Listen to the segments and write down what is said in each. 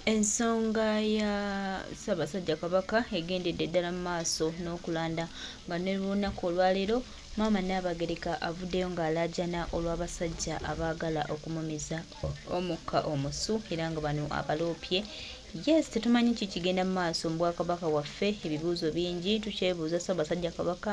Ensonga ya Ssaabasajja Kabaka egendedde ddala mu maaso n'okulanda nga ne lunaku olwaleero Maama Nnaabagereka avuddeyo ng'alaajana olw'abasajja abaagala okumumiza omukka omusu era nga bano abaloopye. Yes, tetumanyi ki kigenda mu maaso mu Bwakabaka waffe, ebibuuzo bingi tukyebuuza Ssaabasajja Kabaka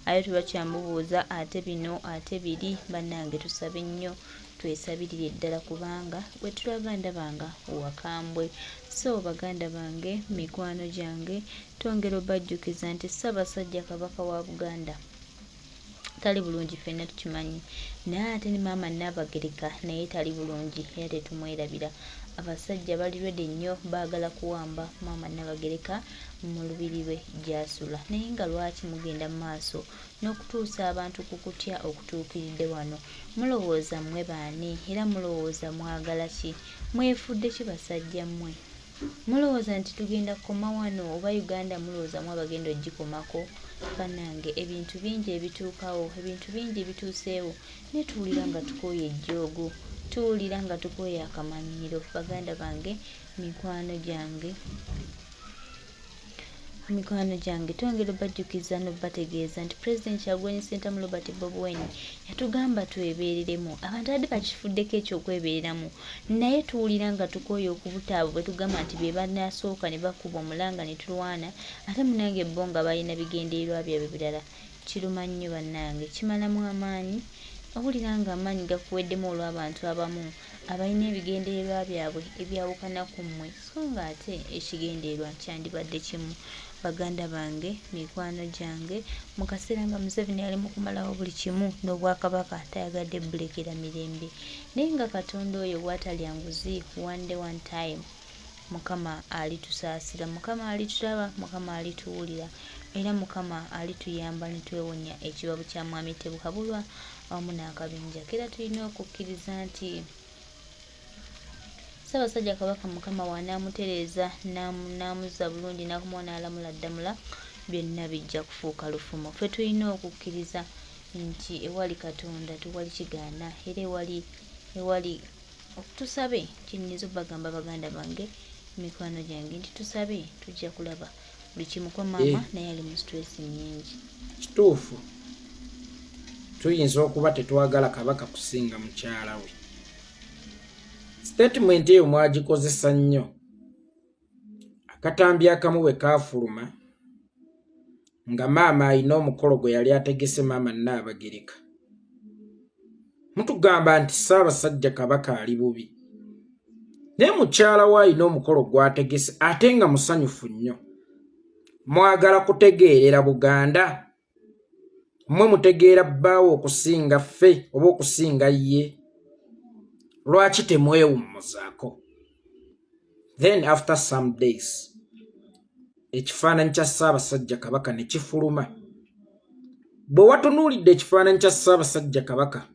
aye tuba kyamubuuza ate bino ate biri. Bannange tusabe nnyo twesabirire ddala kubanga bwe tulaga ndabanga wakambwe. So baganda bange, mikwano gyange, twongera obajjukiza nti Ssaabasajja Kabaka wa Buganda tali bulungi, ffenna tukimanyi, naye ate ne Maama Nnaabagereka naye tali bulungi era tetumwerabira. Abasajja bali ready nnyo, baagala kuwamba Maama Nnaabagereka mu lubiri lwe gy'asula. Naye nga lwaki mugenda mu maaso n'okutuusa abantu ku kutya okutuukiridde wano? Mulowooza mmwe baani era mulowooza mwagala ki? Mwefudde ki basajja mmwe? Mulowooza nti tugenda kukoma wano oba Uganda mulowooza mwe abagenda ogikomako? Bannange, ebintu bingi ebituukawo, ebintu bingi ebituuseewo, ne tuwulira nga tukooye ejjoogo, tuwulira nga tukooye akamanyiro. Baganda bange, mikwano gyange, twongera obajjukiza n'obategeeza nti President Kyagulanyi Ssentamu Robert Bob Wine yatugamba twebeereremu. Abantu badde bakifuddeko ekyokwebeereramu, naye tuwulira nga tukooye okubuta abo bwe tugamba nti be banasooka ne bakuba omulanga ne tulwana, ate munange bo nga balina bigendererwa byabwe birala. Kiruma nnyo bannange, kimalamu amaanyi. Owulira nga amaanyi gakuweddemu olw'abantu abamu abalina ebigendererwa byabwe ebyawukana ku mmwe, so nga ate ekigendererwa kyandibadde kimu. Baganda bange, mikwano gyange, mu kaseera nga Museveni ali mu kumalawo buli kimu n'Obwakabaka tayagadde bulekera mirembe, naye nga Katonda oyo bw'atalya nguzi, one day one time Mukama alitusaasira, Mukama alitulaba, Mukama alituwulira era Mukama alituyamba ne twewonya ekibabu kya Mwami Tebukabulwa awamu n'akabinja ke. Era tulina okukkiriza nti Ssaabasajja Kabaka Mukama wanaamutereeza n'amuzza bulungi n'akumuwa n'alamula ddamula, byonna bijja kufuuka lufumo. Ffe tulina okukkiriza nti ewali Katonda tewali kigaana era ewali tusabe. Kinyiza obbagamba baganda bange, mikwano gyange, nti tusabe tujja kulaba buli kimu kwa maama naye ali mu stress nnyingi. Kituufu, tuyinza okuba tetwagala Kabaka kusinga mukyala we. Statement eyo mwagikozesa nnyo. Akatambi akamu bwe kaafuluma nga maama alina omukolo gwe yali ategese Maama Nnaabagereka, mutugamba nti Ssaabasajja Kabaka ali bubi, naye mukyala we alina omukolo gwategese ate nga musanyufu nnyo. Mwagala kutegeerera Buganda? Mmwe mutegeera bbaawo okusinga ffe oba okusinga ye? Lwaki temwewummuzaako? Then after some days ekifaananyi kya Ssaabasajja Kabaka ne kifuluma. Bwe watunuulidde ekifaananyi kya Ssaabasajja Kabaka,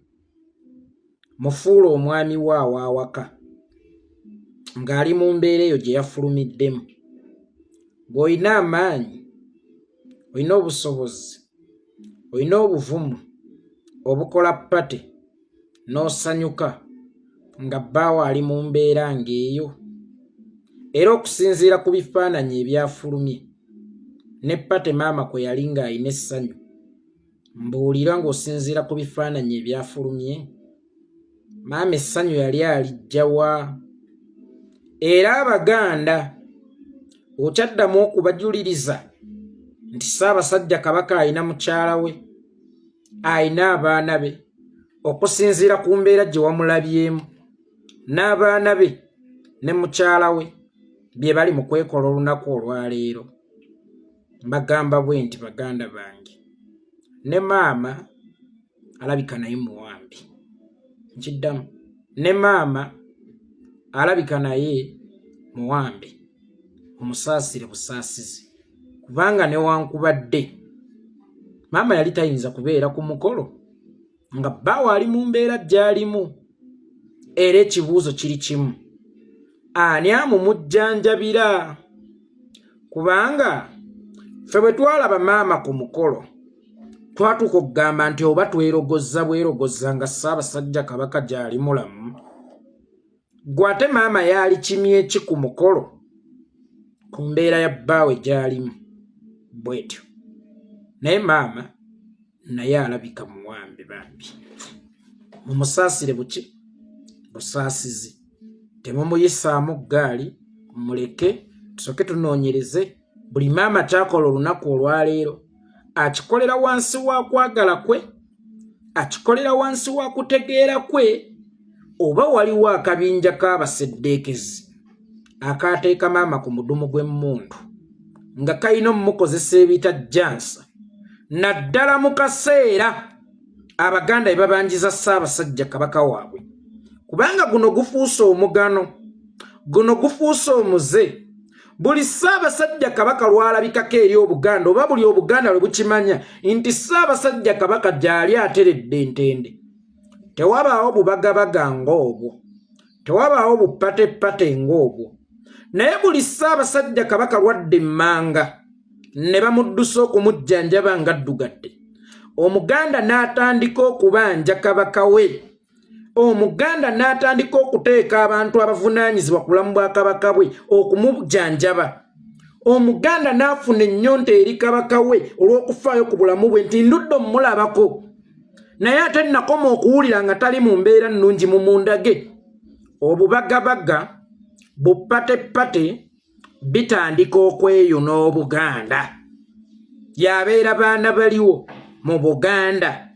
mufuula omwami we awaka ng'ali mu mbeera eyo gye yafulumiddemu. Bw'olina amaanyi, olina obusobozi, olina obuvumu obukola pate n'osanyuka nga bbaawo ali mu mbeera ng'eyo. Era okusinziira ku bifaananyi ebyafulumye ne pate maama kwe yali ng'alina essanyu, mbuulira ng'osinziira ku bifaananyi ebyafulumye, maama essanyu yali alijja wa? Era Abaganda okyaddamu okubajuliriza nti Ssaabasajja Kabaka alina mukyala we, alina abaana be, okusinziira ku mbeera gye wamulabyemu, n'abaana be ne mukyala we bye bali mu kwekola olunaku olwaleero. Mbagamba bwe nti baganda bange, ne maama alabika naye muwambi. Nkiddamu, ne maama alabika naye muwambi, omusaasire busaasizi, kubanga newankubadde maama yali tayinza kubeera ku mukolo nga bbaawo ali mu mbeera gy'alimu. Era ekibuuzo kiri kimu, ani amumujjanjabira? Kubanga ffe bwe twalaba maama ku mukolo twatuuka okugamba nti oba twerogoza bwerogoza nga Ssaabasajja Kabaka gy'ali mulamu. gwate maama yali kimye ki ku mukolo ku mbeera ya bbaawe gy'alimu bwetyo naye maama naye alabika muwambe bambi mumusaasire buki busaasizi temumuyisaamu ggaali muleke tusoke tunoonyereze buli maama kyakola olunaku olwaleero akikolera wansi wa kwagala kwe akikolera wansi wa kutegeera kwe oba waliwo akabinja k'abaseddeekezi akaateeka maama ku mudumu gw'emmundu nga kayina omumukozesa ebita jansa naddala mu kaseera abaganda bye babanjiza Ssaabasajja Kabaka waabwe kubanga guno gufuuse omugano guno gufuuse omuze buli Ssaabasajja Kabaka lwalabikako eri Obuganda oba buli Obuganda lwe bukimanya nti Ssaabasajja Kabaka gy'ali ateredde entende tewabaawo bubagabaga ng'obwo tewabaawo bupateppate ng'obwo naye buli Ssaabasajja Kabaka lwadde emmanga ne bamuddusa okumujjanjaba ng'addugadde Omuganda n'atandika okubanja Kabaka we Omuganda n'atandika okuteeka abantu abavunaanyizibwa ku bulamu bwa Kabaka bwe okumujjanjaba Omuganda n'afuna ennyonta eri Kabaka we olw'okufaayo ku bulamu bwe nti ndudde omulabako naye ate nakoma okuwulira nga tali mu mbeera nnungi mu munda ge obubagabaga bupateppate bitandika okweyuna Obuganda yabeera baana baliwo mu Buganda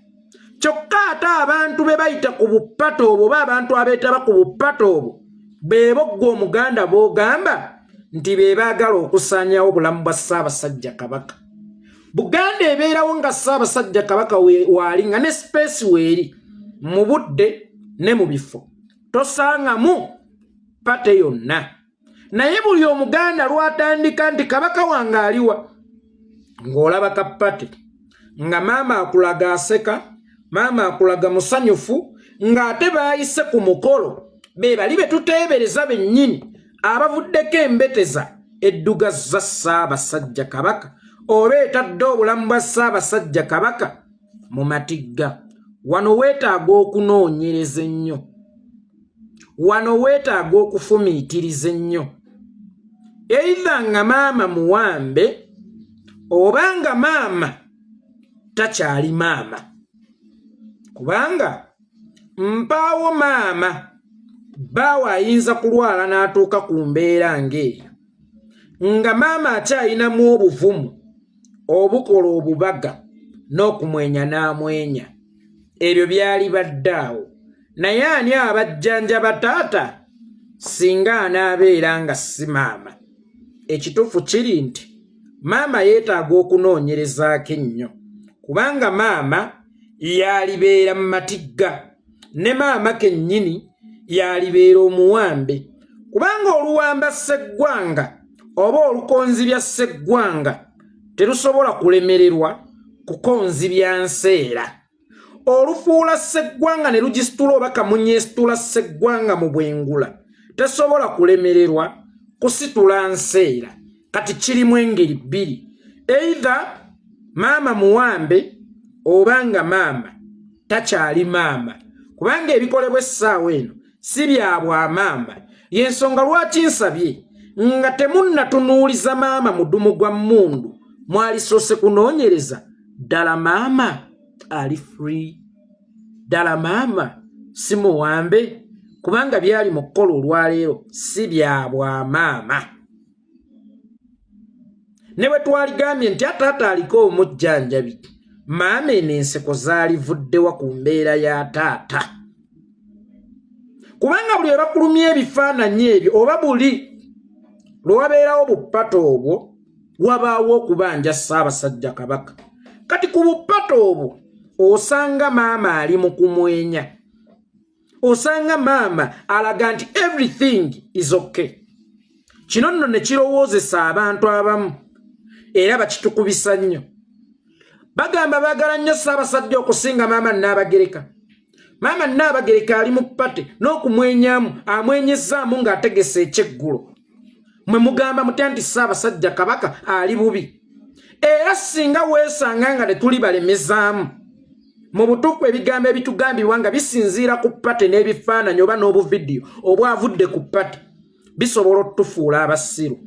kyokka ate abantu be bayita ku bupato obwo oba abantu abeetaba ku bupato obwo beebo ggwe Omuganda b'ogamba nti be baagala okusaanyawo obulamu bwa Ssaabasajja Kabaka Buganda ebeerawo nga Ssaabasajja Kabaka waali nga ne space weeri mu budde ne mu bifo tosangamu pate yonna naye buli Omuganda lwatandika nti Kabaka wange aliwa ng'olaba kapate nga maama akulaga aseka maama akulaga musanyufu ng'ate baayise ku mukolo be bali be tuteebereza bennyini abavuddeko embeteza edduga za Ssaabasajja Kabaka oba etadde obulamu bwa Ssaabasajja Kabaka mu matigga wano weetaaga okunoonyereza ennyo wano weetaaga okufumiitiriza ennyo eitha nga maama muwambe oba nga maama takyali maama kubanga mpaawo maama bbaawe ayinza kulwala n'atuuka ku mbeera ng'eyo nga maama akyayinamu obuvumu obukola obubaga n'okumwenya n'amwenya ebyo byali baddaawo naye ani abajjanjaba taata singa anaabeera nga si maama ekituufu kiri nti maama yeetaaga okunoonyerezaako ennyo kubanga maama yalibeera mu matigga ne maama kennyini yalibeera omuwambe kubanga oluwamba sseggwanga oba olukonzibya sseggwanga terusobola kulemererwa kukonzibya nseera olufuula sseggwanga ne lugisitula oba kamunyeesitula sseggwanga mu bwengula tesobola kulemererwa kusitula nseera kati kirimu engeri bbiri eitha maama muwambe obanga maama takyali maama kubanga ebikolebwa essaawa eno si bya bwamaama y'ensonga lwaki nsabye nga temunnatunuuliza maama mudumu gwa mmundu mwalisoose kunoonyereza ddala maama ali free ddala maama si muwambe kubanga byali mu kkola olwaleero si bya bwamaama ne bwe twaligambye nti ataata aliko omujjanjabi maama eno enseko zaalivuddewa ku mbeera ya taata kubanga buli ebakulumya ebifaananyi ebyo oba buli lwe wabeerawo bupato obwo wabaawo okubanja Ssaabasajja Kabaka kati ku bupato obwo osanga maama ali mu kumwenya osanga maama alaga nti everything is okay kino nno ne kirowoozesa abantu abamu era bakitukubisa nnyo bagamba baagala nnyo Ssaabasajja okusinga maama Nnaabagereka maama Nnaabagereka ali mu pate n'okumwenyamu amwenyezaamu ng'ategese ekyeggulo mwe mugamba mutya nti Ssaabasajja Kabaka ali bubi era singa weesanga nga ne tuli balemezaamu mu butuufu ebigambo ebitugambibwa nga bisinziira ku pate n'ebifaananyi oba n'obuvidiyo obwavudde ku pate bisobola otufuula abasiru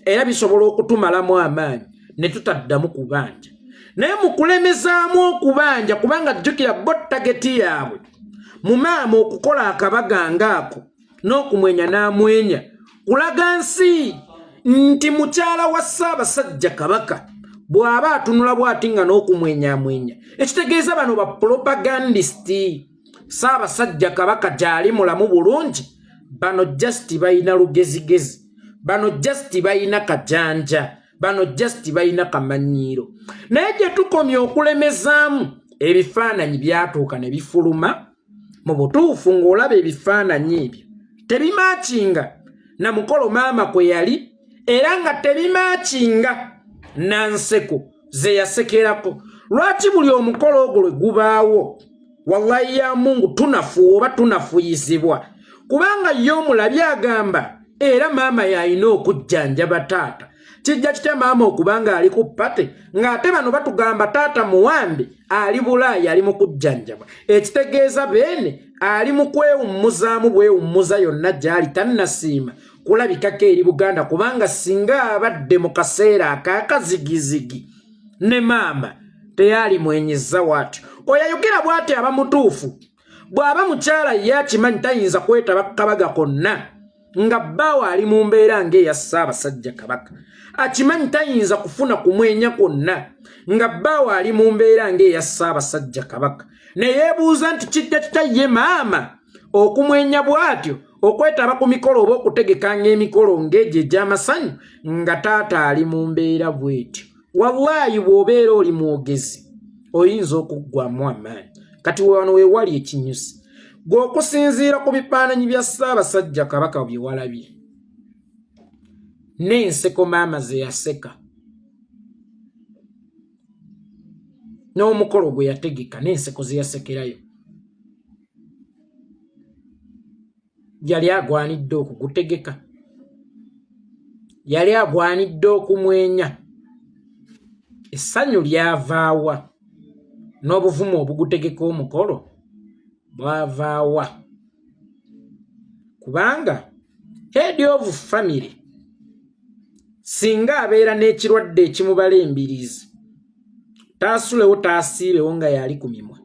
era bisobola okutumalamu amaanyi ne tutaddamu kubanja naye mu kulemezaamu okubanja kubanga jjukira bo tageti yaabwe mu maama okukola akabaga ngaako n'okumwenya n'amwenya kulaga nsi nti mukyala wa Ssaabasajja Kabaka bw'aba atunula bw'ati nga n'okumwenyamwenya ekitegeeza bano ba propagandist Ssaabasajja Kabaka gy'ali mulamu bulungi bano just bayina lugezigezi bano just bayina kajanja bano just bayina kamanyiiro naye gye tukomye okulemezaamu ebifaananyi byatuuka ne bifuluma mu butuufu ng'olaba ebifaananyi ebyo tebimaakinga na mukolo maama kwe yali era nga tebimaakinga na nseko ze yasekerako lwaki buli omukolo ogwo lwe gubaawo wallahi ya Mungu tunafu oba tunafuyizibwa kubanga ye omulabi agamba era maama yalina okujjanjaba taata kijja kitya maama okubanga ali ku pate ng'ate bano batugamba taata muwambe ali Bulaaya ali mu kujjanjaba ekitegeeza beene ali mu kwewummuzaamu bwewummuza yonna gy'ali tannasiima kulabikako eri Buganda kubanga singa abadde mu kaseera ak'akazigizigi ne maama teyali mwenyeza watyo oyayogera bw'ati aba mutuufu bw'aba mukyala ye akimanyi tayinza kwetaba kabaga konna nga bbaawe ali mu mbeera ng'eya Ssaabasajja Kabaka akimanyi tayinza kufuna kumwenya kwonna nga bbaawe ali mu mbeera ng'eya Ssaabasajja Kabaka ne yeebuuza nti kijja kitayye maama okumwenya bw'atyo okwetaba ku mikolo oba okutegekanga emikolo ng'egyo egy'amasanyu nga taata ali mu mbeera bw'etyo wallaahi bw'obeera oli mwogezi oyinza okuggwamu amaanyi kati wano we wali ekinyusi gw'okusinziira ku bifaananyi bya Ssaabasajja Kabaka bye walabye n'enseko maama ze yaseka n'omukolo gwe yategeka n'enseko ze yasekerayo yali agwanidde okugutegeka yali agwanidde okumwenya essanyu lyavaawa n'obuvumu obugutegeka omukolo bwavaawa kubanga head of family singa abeera n'ekirwadde ekimubala embiriizi taasulewo taasiibewo nga yali ku mimwa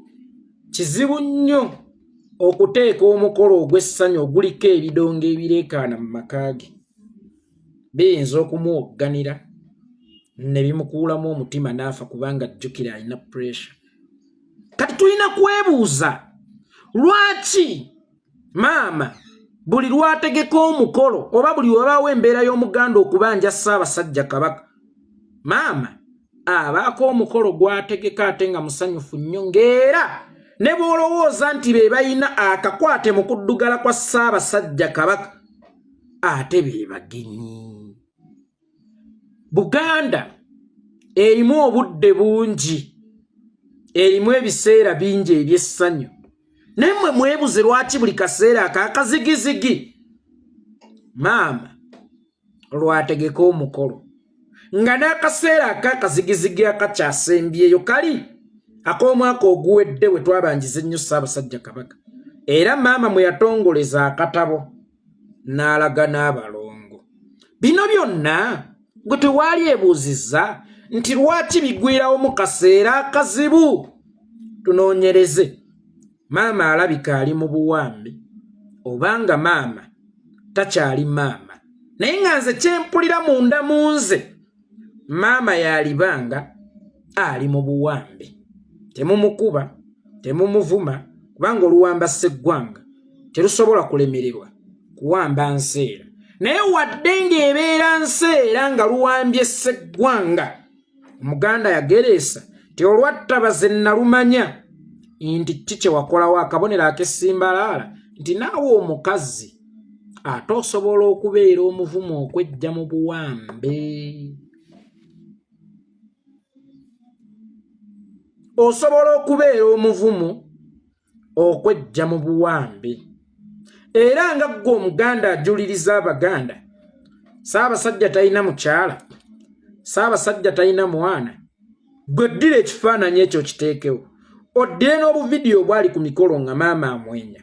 kizibu nnyo okuteeka omukolo ogw'essanyu oguliko ebidongo ebireekaana mu maka ge biyinza okumuwogganira ne bimukuulamu omutima n'afa kubanga jjukira alina pressure kati tulina kwebuuza lwaki maama buli lwategeka omukolo oba buli wabaawo embeera y'omuganda okubanja Ssaabasajja Kabaka maama abaako omukolo gwategeka ate nga musanyufu nnyo ng'era ne bw'olowooza nti be balina akakwate mu kuddugala kwa Ssaabasajja Kabaka ate be bagenyi Buganda erimu obudde bungi erimu ebiseera bingi eby'essanyu naye mmwe mwebuze lwaki buli kaseera ak'akazigizigi maama lwategeka omukolo nga n'akaseera ak'akazigizigi akakyasembyeyo kali ak'omwaka oguwedde bwe twabanjiza ennyo Ssaabasajja Kabaka era maama mwe yatongoleza akatabo n'alaga n'abalongo bino byonna gwe tewaali ebuuzizza nti lwaki bigwirawo mu kaseera akazibu tunoonyereze maama alabika ali mu buwambe obanga maama takyali maama naye nga nze kyempulira munda mu nze maama yalibanga ali mu buwambe temumukuba temumuvuma kubanga oluwamba sseggwanga terusobola kulemererwa kuwamba nseera naye wadde ng'ebeera nseera nga luwambye sseggwanga omuganda yagereesa ti olwattabaze nalumanya nti kiki wakolawo akabonero ak'essimbalaala nti naawe omukazi ate osobola okubeera omuvumu okwejja mu buwambe osobola okubeera omuvumu okwejja mu buwambe era nga ggwe omuganda ajuliriza abaganda Ssaabasajja talina mukyala Ssaabasajja talina mwana gwe ddira ekifaananyi ekyo kiteekewo oddire n'obuvidiyo bwali ku mikolo nga maama amwenya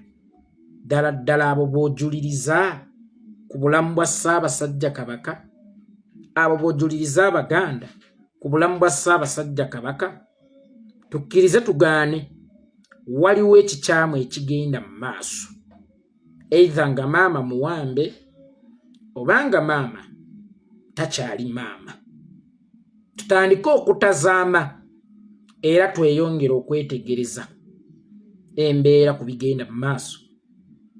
ddala abo bw'ojuliriza ku bulamu bwa Ssaabasajja Kabaka, abo bw'ojuliriza Abaganda ku bulamu bwa Ssaabasajja Kabaka. Tukkirize tugaane waliwo ekikyamu ekigenda mu maaso, either nga maama muwambe obanga maama takyali maama. Tutandike okutazaama era tweyongere okwetegereza embeera ku bigenda mu maaso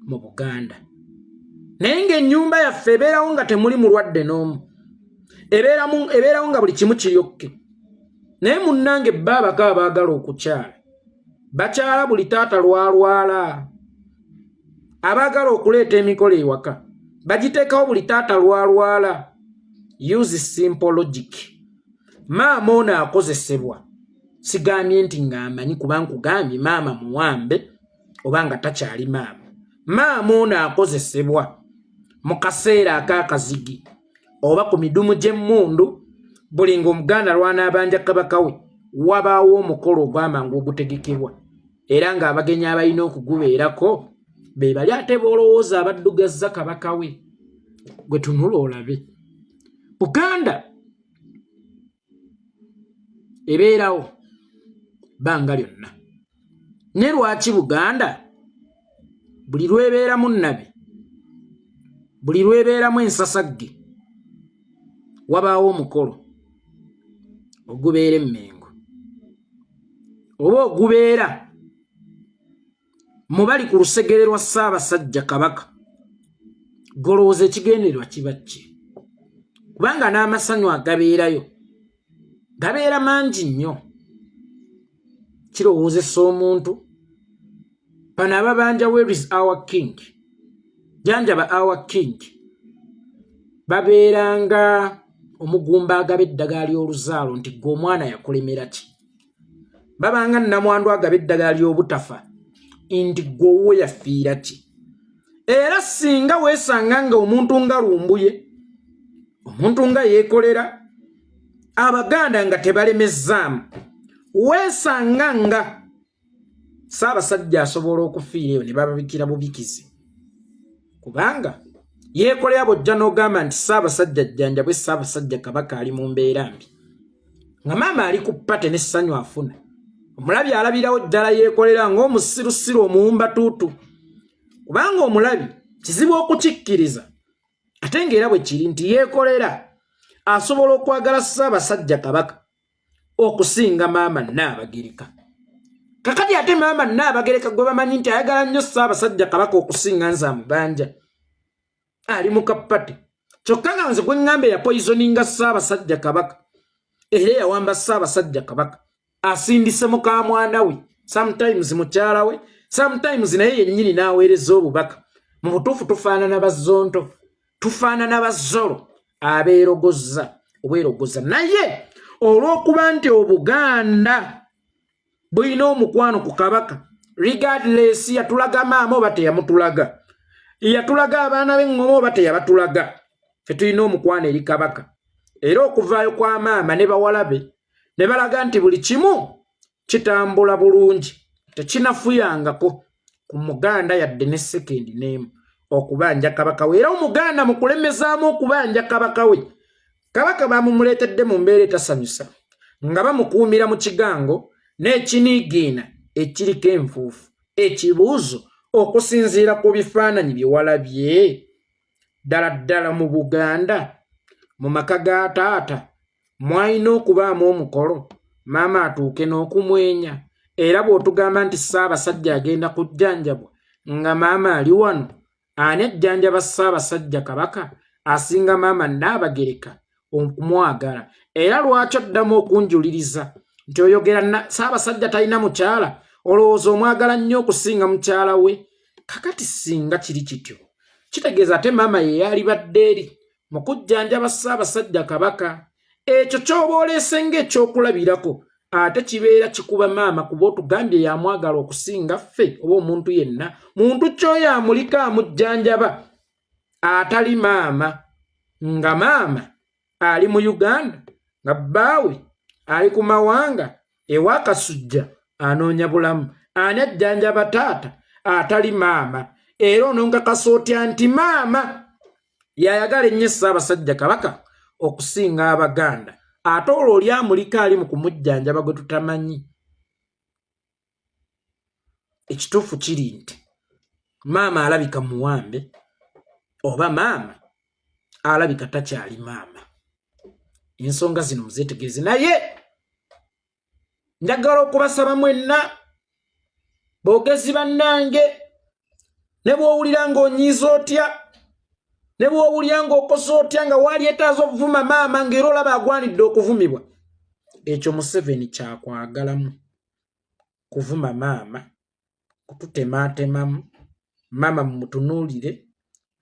mu Buganda. Naye ng'ennyumba yaffe ebeerawo nga temuli mulwadde n'omu, ebeerawo nga buli kimu kiryokke. Naye munnange baabaka abaagala okukyala bakyala buli taata lwalwala, abaagala okuleeta emikolo ewaka bagiteekawo buli taata lwalwala. Use simple logic. Maama ono akozesebwa, sigambye nti ng'amanyi kuba nkugambye maama muwambe obanga takyali maama. Maama ono akozesebwa mu kaseera ak'akazigi oba ku midumu gy'emmundu. Buli ng'Omuganda lw'anaabanja kabaka we wabaawo omukolo ogw'amangu ogutegekebwa, era ng'abagenyi abalina okugubeerako be bali ate boolowooza abaddugazza kabaka we. Gwe tunula olabe Buganda ebeerawo bbanga lyonna. Ne lwaki Buganda buli lwebeeramu nnabe, buli lwebeeramu ensasagge, wabaawo omukolo ogubeera emmengo oba ogubeera mu bali ku lusegere lwa Ssaabasajja Kabaka, golowooza ekigendererwa kiba ki? Kubanga n'amasanyu agabeerayo gabeera mangi nnyo. Kirowoozesa omuntu bano ababanja where is our king, janjaba our king, babeeranga omugumba agaba eddagala ly'oluzaalo nti gwe omwana yakulemera ki. Babanga nnamwandu agaba eddagala ly'obutafa nti gwe owuwe yafiira ki. Era singa weesanga nga omuntu nga lumbuye, omuntu nga yeekolera, Abaganda nga tebalemezzaamu, weesanga nga Ssaabasajja asobola okufiira eyo ne bababikira bubikizi. Kubanga yeekolera bw'ojja n'ogamba nti Ssaabasajja jjanjabwe, Ssaabasajja Kabaka ali mu mbeera mbi, nga maama ali ku ppate n'essanyu afuna. Omulabi alabirawo ddala yeekolera ng'omusirusiru omuwumbatuutu. Kubanga omulabi kizibu okukikkiriza, ate ng'era bwe kiri nti yeekolera asobola okwagala Ssaabasajja Kabaka okusinga maama Nnaabagereka. Kakati ate maama Nnaabagereka gwe bamanyi nti ayagala nnyo Ssaabasajja Kabaka okusinga nze amuganja, ali mu kappate. Kyokka nga nze gwe ŋŋamba eyapoizoninga Ssaabasajja Kabaka era yawamba Ssaabasajja Kabaka asindise muka mwana we, sometimes mukyala we, sometimes naye yennyini n'aweereza obubaka. Mu butuufu tufaanana bazzonto, tufaanana bazzolo abeerogozza obwerogoza. Naye olw'okuba nti Obuganda bulina omukwano ku Kabaka, regardless yatulaga maama oba teyamutulaga, yatulaga abaana b'eŋŋoma oba teyabatulaga, ffe tulina omukwano eri Kabaka. Era okuvaayo kwa maama ne bawala be ne balaga nti buli kimu kitambula bulungi, tekinafuyangako ku Muganda yadde ne sekendi n'emu okubanja Kabaka we. Era Omuganda mu kulemezaamu okubanja Kabaka we, Kabaka bamumuleetedde mu mbeera etasanyusa, nga bamukuumira mu kigango n'ekiniigiina ekiriko enfuufu, ekibuuzo okusinziira ku bifaananyi bye walabye. Ddala mu Buganda mu maka ga taata mwalina okubaamu omukolo maama atuuke n'okumwenya. Era bw'otugamba nti Ssaabasajja agenda kujjanjabwa nga maama ali wano, ani ajjanjaba Ssaabasajja Kabaka asinga maama Nnaabagereka okumwagala? Era lwaki oddamu okunjuliriza nti oyogera Ssaabasajja talina mukyala, olowooza omwagala nnyo okusinga mukyala we? Kakati singa kiri kityo, kitegeeza ate maama ye yalibadde eri mu kujjanjaba Ssaabasajja Kabaka. Ekyo ky'oba oleese ng'ekyokulabirako ate kibeera kikuba maama, kuba otugambye yamwagala okusinga ffe oba omuntu yenna. Muntu kyoyo amulika amujjanjaba atali maama, nga maama ali mu Uganda, nga bbaawe ali ku mawanga ewa Kasujja anoonya bulamu ani ajjanjaba taata atali maama era ononkakasa otya nti maama yayagala ennyo Ssaabasajja Kabaka okusinga Abaganda ate olwo oli amulika ali mu kumujjanjaba gwe tutamanyi. Ekituufu kiri nti maama alabika muwambe oba maama alabika takyali maama. Ensonga zino muzeetegereze naye njagala okubasaba mwenna boogezi bannange ne bw'owulira ng'onyiiza otya ne bw'owulira ng'okosa otya nga waali etaaza okuvuma maama ng'era olaba agwanidde okuvumibwa, ekyo Museveni kyakwagalamu kuvuma maama, kututemaatemamu, maama mumutunuulire,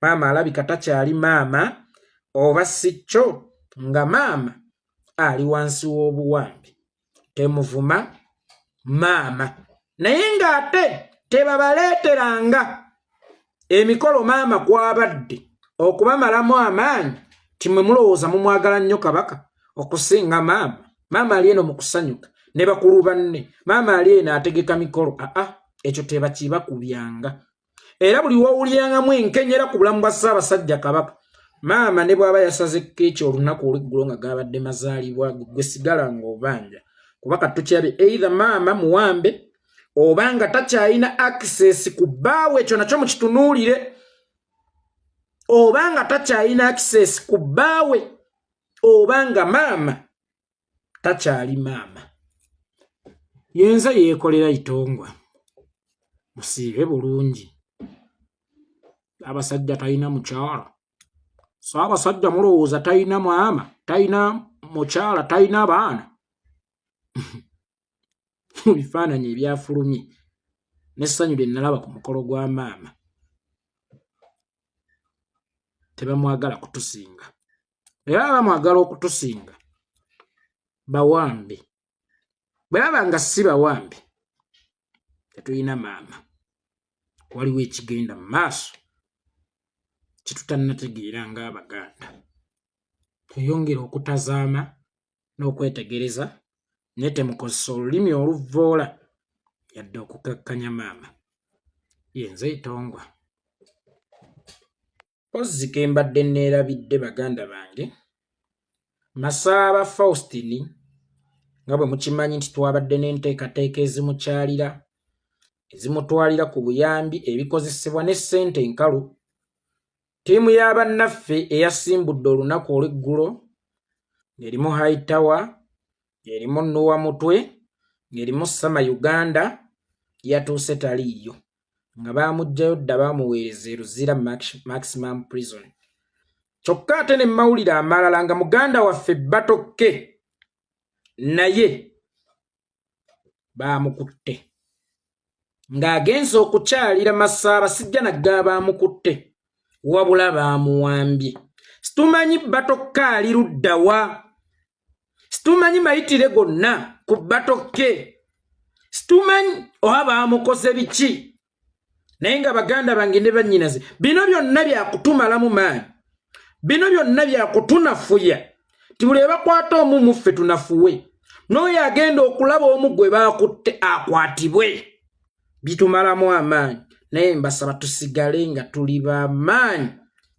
maama alabika takyali maama oba si kyo nga maama ali wansi w'obuwambi. Temuvuma maama naye ng'ate tebabaleeteranga emikolo maama kwabadde okubamalamu amaanyi timwe mulowooza mumwagala nnyo Kabaka okusinga maama. Maama ali eno mu kusanyuka ne bakulu banne, maama ali eno ategeka mikolo. Ekyo tebakibakubyanga. Era buli wowulyangamu enkenyera ku bulamu bwa Ssaabasajja Kabaka, maama ne bw'aba yasaze keeki olunaku olw'eggulo nga gabadde mazaalibwa gwe sigala ng'obanja kuba katukirabe either maama muwambe oba nga takyalina access ku bbaawe, ekyo nakyo mukitunuulire, oba nga takyalina access ku bbaawe oba nga maama takyali maama. Yenza yeekolera itongwa musiibe bulungi. Abasajja talina mukyala, Ssaabasajja mulowooza talina maama, talina mukyala, talina baana. Mu bifaananyi ebyafulumye n'essanyu lye nalaba ku mukolo gwa maama tebamwagala kutusinga, era bamwagala okutusinga bawambe. Bwe baba nga si bawambe tetulina maama, waliwo ekigenda mu maaso kitutannategeera ng'Abaganda. Tuyongere okutazaama n'okwetegereza naye temukozesa olulimi oluvvoola yadde okukakkanya maama. Yenze itongwa pozzi ke mbadde neerabidde baganda bange. Masaaba Faustin nga bwe mukimanyi nti twabadde n'enteekateeka ezimukyalira ezimutwalira ku buyambi ebikozesebwa ne ssente enkalu. Ttiimu y'abannaffe eyasimbudde olunaku olw'eggulo ng'erimu Hightower, ng'erimu Noah Mutwe, ng'erimu Sama Uganda yatuuse taliiyo nga baamuggyayo dda baamuweereza Luzira maximum prison. Kyokka ate ne mawulire amalala nga muganda waffe Batokke naye baamukutte ng'agenze okukyalira Masaaba. Sijja nagga baamukutte wabula baamuwambye. Situmanyi Batokke ali ludda wa, situmanyi mayitire gonna ku Batokke, situmanyi oba baamukoze biki, naye nga baganda bange ne bannyinaze bino byonna byakutumalamu maanyi, bino byonna byakutunafuya. Tibule bakwata omu muffe tunafuwe, n'oyo agenda okulaba omu gwe baakutte akwatibwe, bitumalamu amaanyi. Naye mbasaba tusigale nga tuli b'amaanyi.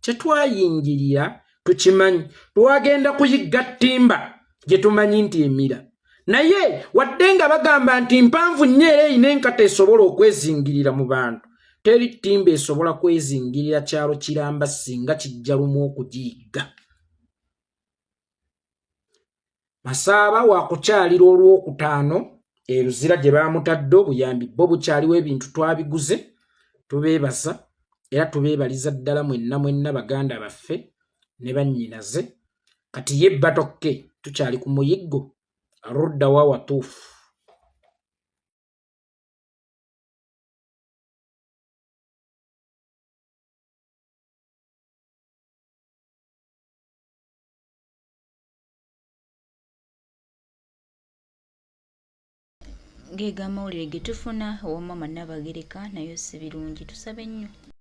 Kye twayingirira tukimanyi, twagenda kuyigga ttimba gye tumanyi nti emira, naye wadde nga bagamba nti mpanvu nnyo era erina enkata esobola okwezingirira mu bantu, teri ttimba esobola kwezingirira kyalo kiramba singa kijja lumu okugiyigga. Masaaba waakukyalira olwokutaano Luzira gye baamutadde obuyambi bwo bukyaliwo, ebintu twabiguze. Tubeebaza era tubeebaliza ddala mwenna baganda baffe ne bannyinaze. Kati ye Batokke tukyali ku muyiggo aludda wa watuufu. Geega amawulire ge tufuna owa Maama Nnabagereka nayo si birungi, tusabe nnyo.